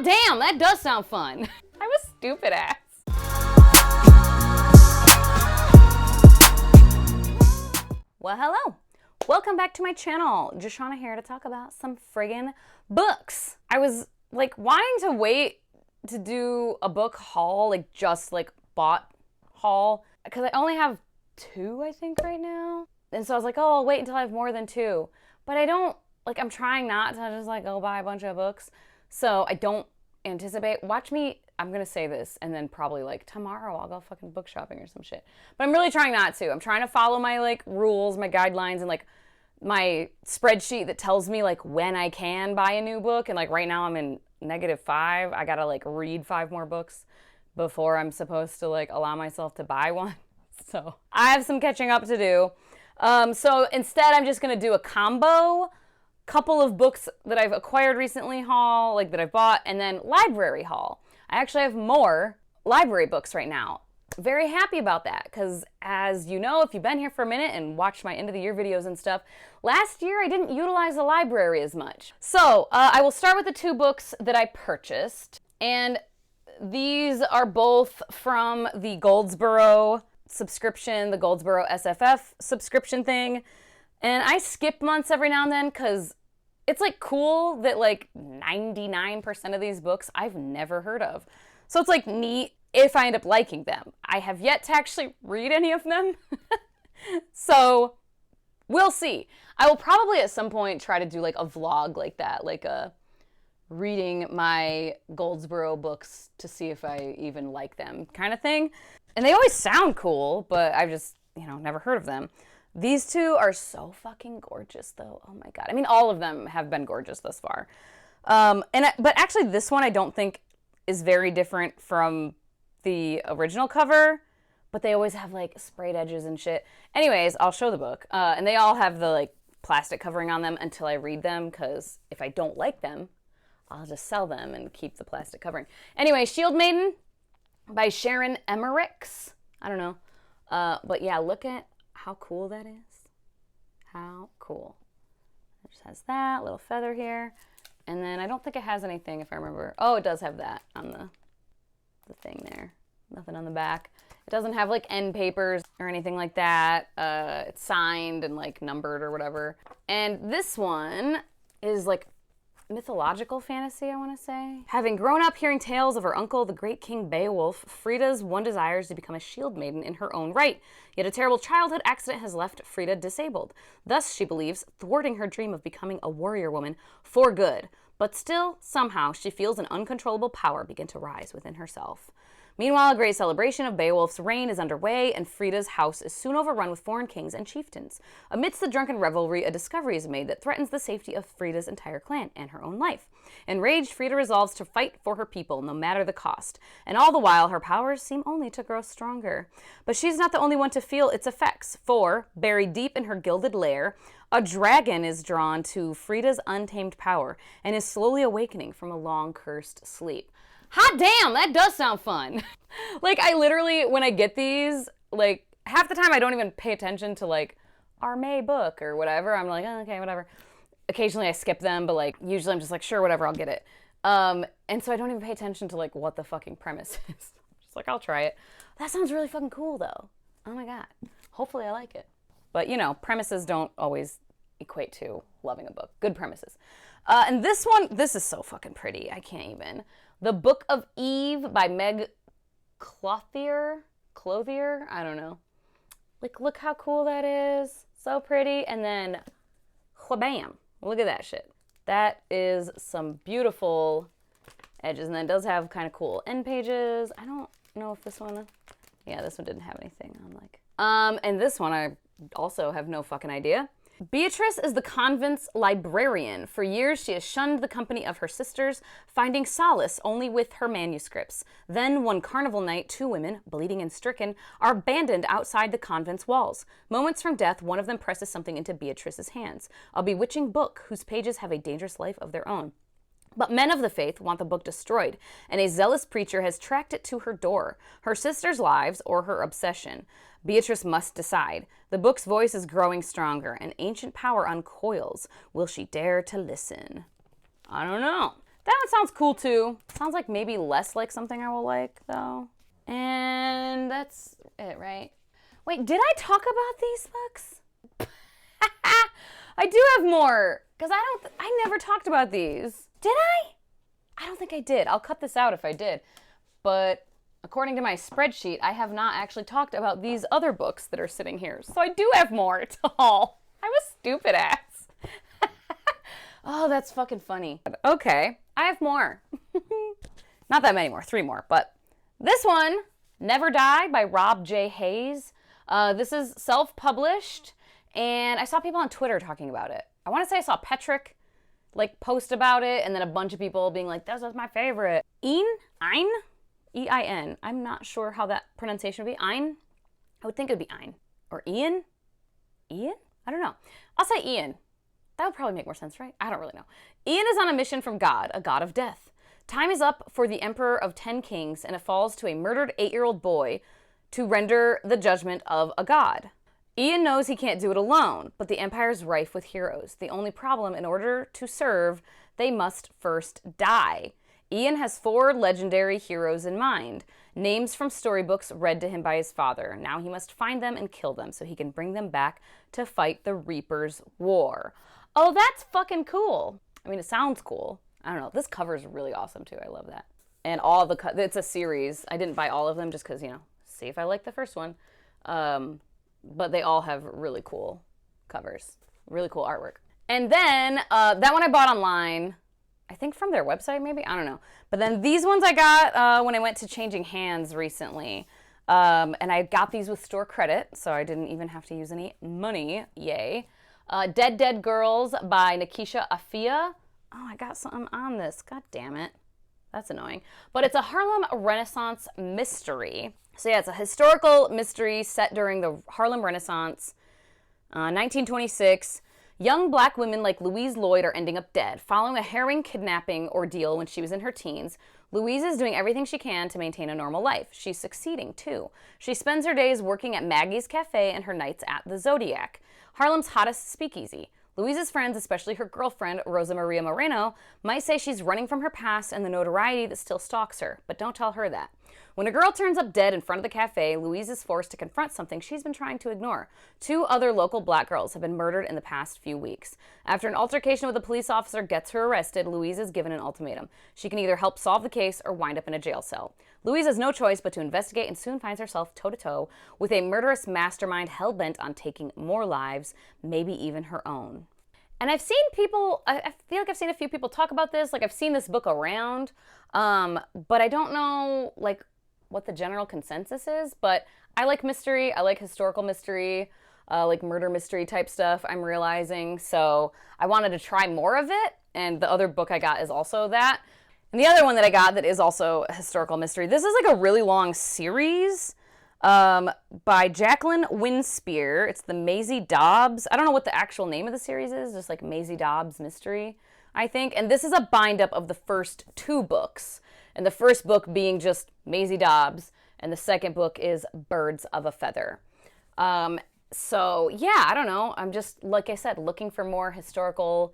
Hot damn, that does sound fun. I'm a stupid ass. Well, hello. Welcome back to my channel. Joshana here to talk about some friggin' books. I was like wanting to wait to do a book haul, like just like bought haul, because I only have 2, I think, right now. And so I was like, oh, I'll wait until I have more than 2. But I don't, like, I'm trying not to just like go buy a bunch of books. So I don't anticipate, watch me, I'm gonna say this and then probably like tomorrow I'll go fucking book shopping or some shit. But I'm really trying not to. I'm trying to follow my like rules, my guidelines, and like my spreadsheet that tells me like when I can buy a new book. And like right now I'm in -5. I gotta like read 5 more books before I'm supposed to like allow myself to buy one. So I have some catching up to do. So instead I'm just gonna do a combo couple of books that I've acquired recently haul, like that I've bought, and then library haul. I actually have more library books right now. Very happy about that because, as you know, if you've been here for a minute and watched my end of the year videos and stuff, last year I didn't utilize the library as much. So I will start with the 2 books that I purchased, and these are both from the Goldsboro subscription, the Goldsboro SFF subscription thing. And I skip months every now and then because it's like cool that like 99% of these books I've never heard of. So it's like neat if I end up liking them. I have yet to actually read any of them. So we'll see. I will probably at some point try to do like a vlog like that, like a reading my Goldsboro books to see if I even like them kind of thing. And they always sound cool, but I've just, never heard of them. These 2 are so fucking gorgeous, though. Oh my god. I mean, all of them have been gorgeous thus far. But actually, this one I don't think is very different from the original cover. But they always have, like, sprayed edges and shit. Anyways, I'll show the book. And they all have the, like, plastic covering on them until I read them. Because if I don't like them, I'll just sell them and keep the plastic covering. Anyway, Shield Maiden by Sharon Emmerichs. I don't know. But yeah, look at how cool that is. How cool. It just has that little feather here. And then I don't think it has anything, if I remember. Oh, it does have that on the thing there. Nothing on the back. It doesn't have like end papers or anything like that. It's signed and like numbered or whatever. And this one is like mythological fantasy, I want to say. Having grown up hearing tales of her uncle, the great King Beowulf, Frida's one desire is to become a shield maiden in her own right. Yet a terrible childhood accident has left Frida disabled. Thus, she believes, thwarting her dream of becoming a warrior woman for good. But still, somehow, she feels an uncontrollable power begin to rise within herself. Meanwhile, a great celebration of Beowulf's reign is underway, and Frida's house is soon overrun with foreign kings and chieftains. Amidst the drunken revelry, a discovery is made that threatens the safety of Frida's entire clan and her own life. Enraged, Frida resolves to fight for her people, no matter the cost. And all the while, her powers seem only to grow stronger. But she's not the only one to feel its effects, for, buried deep in her gilded lair, a dragon is drawn to Frida's untamed power and is slowly awakening from a long cursed sleep. Hot damn, that does sound fun. Like, I literally, when I get these, like, half the time I don't even pay attention to, like, our May book or whatever. I'm like, oh, okay, whatever. Occasionally I skip them, but, like, usually I'm just like, sure, whatever, I'll get it. And so I don't even pay attention to, like, what the fucking premise is. Just like, I'll try it. That sounds really fucking cool, though. Oh, my God. Hopefully I like it. But, premises don't always equate to loving a book. Good premises. And this one, this is so fucking pretty. I can't even. The Book of Eve by Meg Clothier? I don't know. Like, look how cool that is. So pretty. And then, wha-bam. Look at that shit. That is some beautiful edges. And then it does have kind of cool end pages. I don't know if this one, yeah, this one didn't have anything on, like. And this one, I also have no fucking idea. Beatrice is the convent's librarian. For years, she has shunned the company of her sisters, finding solace only with her manuscripts. Then, one carnival night, 2 women, bleeding and stricken, are abandoned outside the convent's walls. Moments from death, one of them presses something into Beatrice's hands, a bewitching book whose pages have a dangerous life of their own. But men of the faith want the book destroyed, and a zealous preacher has tracked it to her door. Her sisters' lives or her obsession. Beatrice must decide. The book's voice is growing stronger. An ancient power uncoils. Will she dare to listen? I don't know. That one sounds cool too. Sounds like maybe less like something I will like though. And that's it, right? Wait, did I talk about these books? I do have more, because I never talked about these. Did I? I don't think I did. I'll cut this out if I did. But according to my spreadsheet, I have not actually talked about these other books that are sitting here. So I do have more to haul. I'm a stupid ass. Oh, that's fucking funny. Okay, I have more. Not that many more, 3 more. But this one, Never Die by Rob J. Hayes. This is self-published, and I saw people on Twitter talking about it. I want to say I saw Petrick post about it, and then a bunch of people being like, this was my favorite. Ein? E-I-N. I'm not sure how that pronunciation would be. Ein? I would think it would be Ein. Or Ian? Ian? I don't know. I'll say Ian. That would probably make more sense, right? I don't really know. Ian is on a mission from God, a god of death. Time is up for the Emperor of 10 Kings, and it falls to a murdered 8-year-old boy to render the judgment of a god. Ian knows he can't do it alone, but the Empire is rife with heroes. The only problem, in order to serve, they must first die. Ian has 4 legendary heroes in mind, names from storybooks read to him by his father. Now he must find them and kill them so he can bring them back to fight the Reaper's War. Oh, that's fucking cool. I mean, it sounds cool. I don't know. This cover is really awesome, too. I love that. And all the it's a series. I didn't buy all of them just because, see if I like the first one. But they all have really cool covers. Really cool artwork. And then that one I bought online. I think from their website, maybe? I don't know. But then these ones I got when I went to Changing Hands recently. And I got these with store credit, so I didn't even have to use any money. Yay. Dead Dead Girls by Nikisha Afia. Oh, I got something on this. God damn it. That's annoying. But it's a Harlem Renaissance mystery. So yeah, it's a historical mystery set during the Harlem Renaissance, 1926. Young black women like Louise Lloyd are ending up dead. Following a harrowing kidnapping ordeal when she was in her teens, Louise is doing everything she can to maintain a normal life. She's succeeding, too. She spends her days working at Maggie's Cafe and her nights at the Zodiac, Harlem's hottest speakeasy. Louise's friends, especially her girlfriend, Rosa Maria Moreno, might say she's running from her past and the notoriety that still stalks her, but don't tell her that. When a girl turns up dead in front of the cafe, Louise is forced to confront something she's been trying to ignore. 2 other local black girls have been murdered in the past few weeks. After an altercation with a police officer gets her arrested, Louise is given an ultimatum. She can either help solve the case or wind up in a jail cell. Louise has no choice but to investigate and soon finds herself toe-to-toe with a murderous mastermind hell-bent on taking more lives, maybe even her own. And I've seen people, I feel like I've seen a few people talk about this, I've seen this book around, but I don't know, what the general consensus is, but I like mystery, I like historical mystery, murder mystery type stuff, I'm realizing, so I wanted to try more of it, and the other book I got is also that. And the other one that I got that is also a historical mystery, this is a really long series, by Jacqueline Winspear. It's the Maisie Dobbs. I don't know what the actual name of the series is, just Maisie Dobbs Mystery, I think. And this is a bind-up of the first 2 books. And the first book being just Maisie Dobbs, and the second book is Birds of a Feather. So, yeah, I don't know. I'm just, like I said, looking for more historical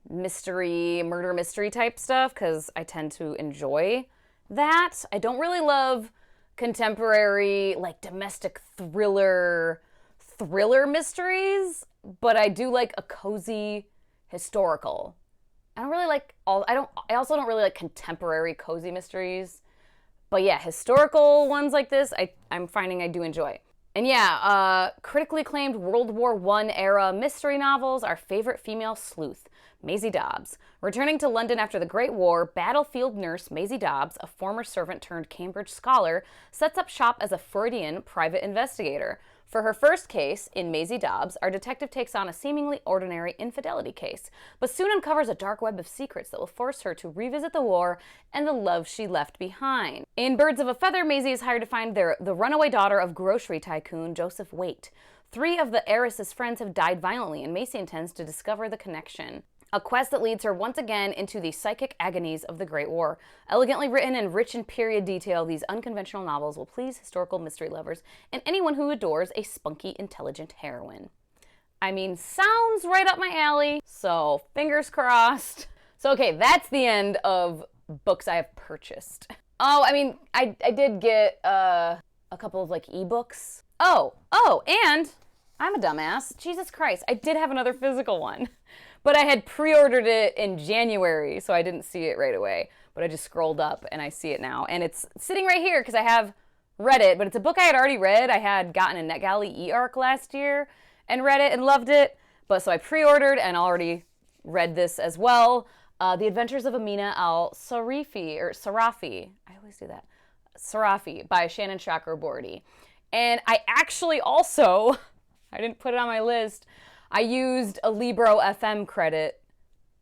mystery, murder mystery type stuff, because I tend to enjoy that. I don't really love contemporary, domestic thriller mysteries, but I do like a cozy historical. I also don't really like contemporary cozy mysteries, but yeah, historical ones like this, I'm finding I do enjoy. And yeah, critically acclaimed World War I era mystery novels, our favorite female sleuth, Maisie Dobbs. Returning to London after the Great War, battlefield nurse Maisie Dobbs, a former servant turned Cambridge scholar, sets up shop as a Freudian private investigator. For her first case, in Maisie Dobbs, our detective takes on a seemingly ordinary infidelity case, but soon uncovers a dark web of secrets that will force her to revisit the war and the love she left behind. In Birds of a Feather, Maisie is hired to find the runaway daughter of grocery tycoon Joseph Waite. 3 of the heiress's friends have died violently, and Maisie intends to discover the connection. A quest that leads her once again into the psychic agonies of the Great War. Elegantly written and rich in period detail, these unconventional novels will please historical mystery lovers and anyone who adores a spunky, intelligent heroine. I mean, sounds right up my alley, so fingers crossed. So, okay, that's the end of books I have purchased. Oh, I mean, I did get a couple of like ebooks. Oh, and I'm a dumbass. Jesus Christ, I did have another physical one. But I had pre-ordered it in January, so I didn't see it right away. But I just scrolled up and I see it now. And it's sitting right here because I have read it, but it's a book I had already read. I had gotten a NetGalley e-arc last year and read it and loved it. But so I pre-ordered and already read this as well. The Adventures of Amina al-Sarafi, or Sarafi. I always do that. Sarafi by Shannon Chakraborty. And I actually also, I didn't put it on my list, I used a Libro FM credit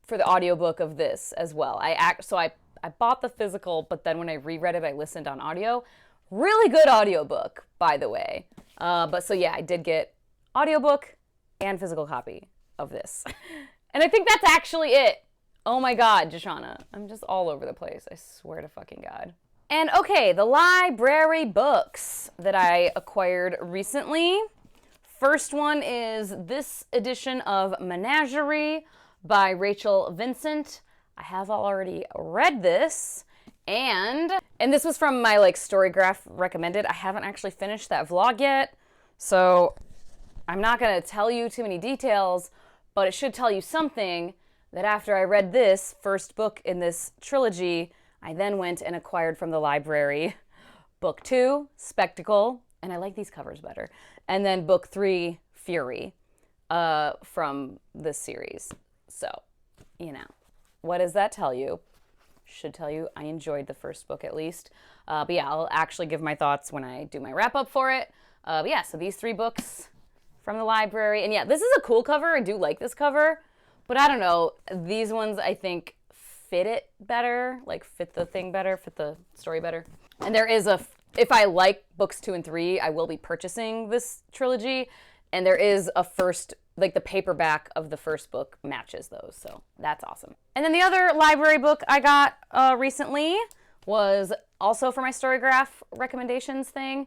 for the audiobook of this as well. So I bought the physical, but then when I reread it, I listened on audio. Really good audiobook, by the way. But so yeah, I did get audiobook and physical copy of this. And I think that's actually it. Oh my God, Joshana, I'm just all over the place. I swear to fucking God. And okay, the library books that I acquired recently. First one is this edition of Menagerie by Rachel Vincent. I have already read this, and this was from my like Storygraph recommended. I haven't actually finished that vlog yet, so I'm not gonna tell you too many details, but it should tell you something that after I read this first book in this trilogy, I then went and acquired from the library book 2, Spectacle, and I like these covers better, and then book 3, Fury, from this series. So, you know, what does that tell you? Should tell you I enjoyed the first book at least. But yeah, I'll actually give my thoughts when I do my wrap up for it. But yeah, so these 3 books from the library. And yeah, this is a cool cover. I do like this cover. But I don't know, these ones I think fit it better, like fit the thing better, fit the story better. And there is if I like books 2 and 3, I will be purchasing this trilogy. And there is a first, like the paperback of the first book matches those, so that's awesome. And then the other library book I got recently was also for my Storygraph recommendations thing,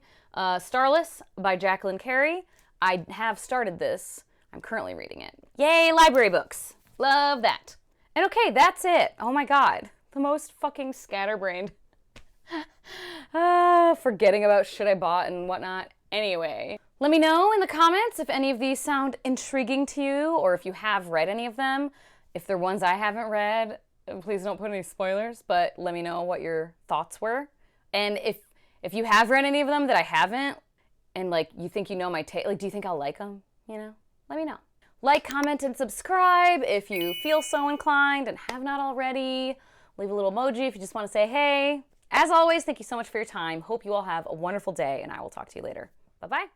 Starless by Jacqueline Carey. I have started this. I'm currently reading it. Yay, library books. Love that. And okay, that's it. Oh my God, the most fucking scatterbrained. Forgetting about shit I bought and whatnot. Anyway, let me know in the comments if any of these sound intriguing to you, or if you have read any of them. If they're ones I haven't read, please don't put any spoilers, but let me know what your thoughts were. And if you have read any of them that I haven't, and like you think you know my taste, like do you think I'll like them? You know, let me know. Like, comment, and subscribe if you feel so inclined and have not already. Leave a little emoji if you just want to say hey. As always, thank you so much for your time. Hope you all have a wonderful day, and I will talk to you later. Bye-bye.